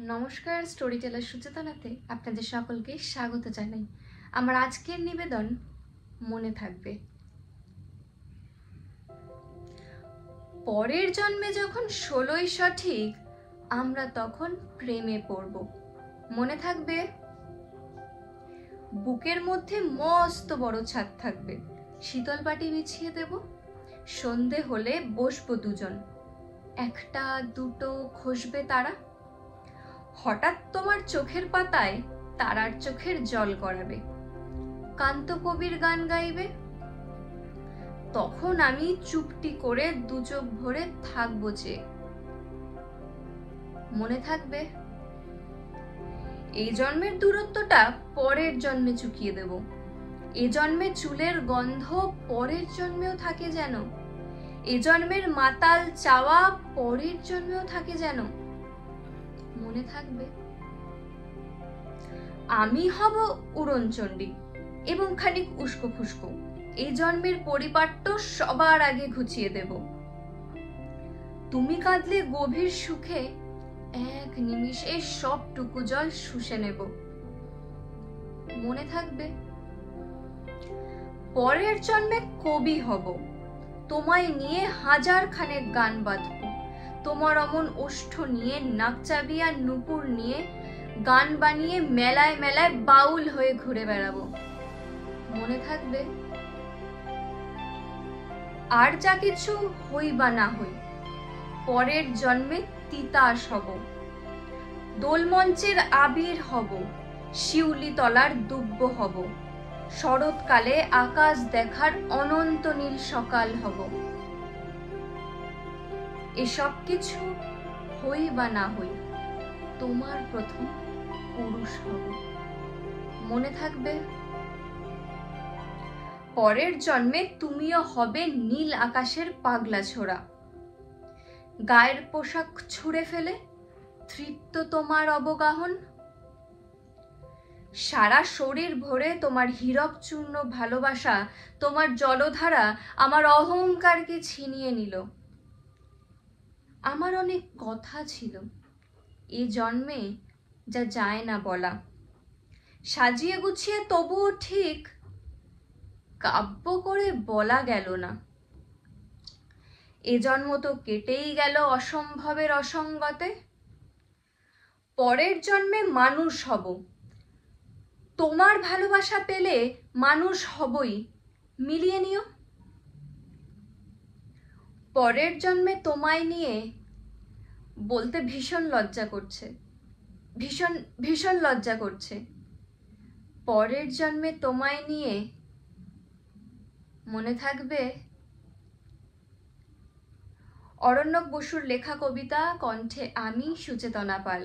নমস্কার, story teller সুচেতনাতে আপনাদের সকলকে স্বাগত জানাই। আমার আজকের নিবেদন মনে থাকবে। পরের জন্মে যখন 16ই সঠিক, আমরা তখন প্রেমে পড়ব। মনে থাকবে? বুকের মধ্যে মস্ত বড় ছাদ থাকবে, শীতল পাটি বিছিয়ে দেব, সন্ধে হলে বসবো দুজন, একটা দুটো খসবে তারা, হঠাৎ তোমার চোখের পাতায় তারার চোখের জল গড়াবে, কান্ত কবির গান গাইবে, তখন আমি চুপটি করে দু চোখ ভরে থাকবো যে। মনে থাকবে? এই জন্মের দূরত্বটা পরের জন্মে চুকিয়ে দেব, এ জন্মে চুলের গন্ধ পরের জন্মেও থাকে যেন, এ জন্মের মাতাল চাওয়া পরের জন্মেও থাকে যেন। মনে থাকবে? আমি হব উড়নচণ্ডী এবং খানিক উস্কো খুস্কো, এই জন্মের পরিপাট্য সবার আগে ঘুচিয়ে দেব। তুমি কাঁদলে গভীর সুখে এক নিমিষে সবটুকু জল শুষে নেব। মনে থাকবে? পরের জন্মে কবি হব, তোমায় নিয়ে হাজার খানেক গান বাঁধব, তোমার অমন ওষ্ঠ নিয়ে নাকচাবি আর নুপুর নিয়ে গান বানিয়ে মেলায় মেলায় বাউল হয়ে ঘুরে বেড়াবো। মনে থাকবে? আর যা কিছু হই বা না হই, পরের জন্মে তিতাস হব, দোলমঞ্চের আবির হব, শিউলি তলার দুব্ব হব, শরৎকালে আকাশ দেখার অনন্ত নীল সকাল হব। এসব কিছু হই বা না হই, তোমার প্রথম পুরুষ হব। মনে থাকবে? পরের জন্মে তুমিও হবে নীল আকাশের পাগলা ছোড়া, গায়ের পোশাক ছুঁড়ে ফেলে তৃপ্ত তোমার অবগাহন, সারা শরীর ভরে তোমার হীরক চূর্ণ ভালোবাসা, তোমার জলধারা আমার অহংকারকে ছিনিয়ে নিল। আমার অনেক কথা ছিল এ জন্মে যা যায় না বলা, সাজিয়ে গুছিয়ে তবুও ঠিক কাব্য করে বলা গেল না। এ জন্ম তো কেটেই গেল অসম্ভবের অসঙ্গতে, পরের জন্মে মানুষ হব, তোমার ভালোবাসা পেলে মানুষ হবই, মিলিয়ে নিও। পরের জন্মে তোমায় নিয়ে বলতে ভীষণ লজ্জা করছে, ভীষণ ভীষণ লজ্জা করছে, পরের জন্মে তোমায় নিয়ে। মনে থাকবে? অরণ্যক বসুর লেখা কবিতা, কণ্ঠে আমি সুচেতনা পাল।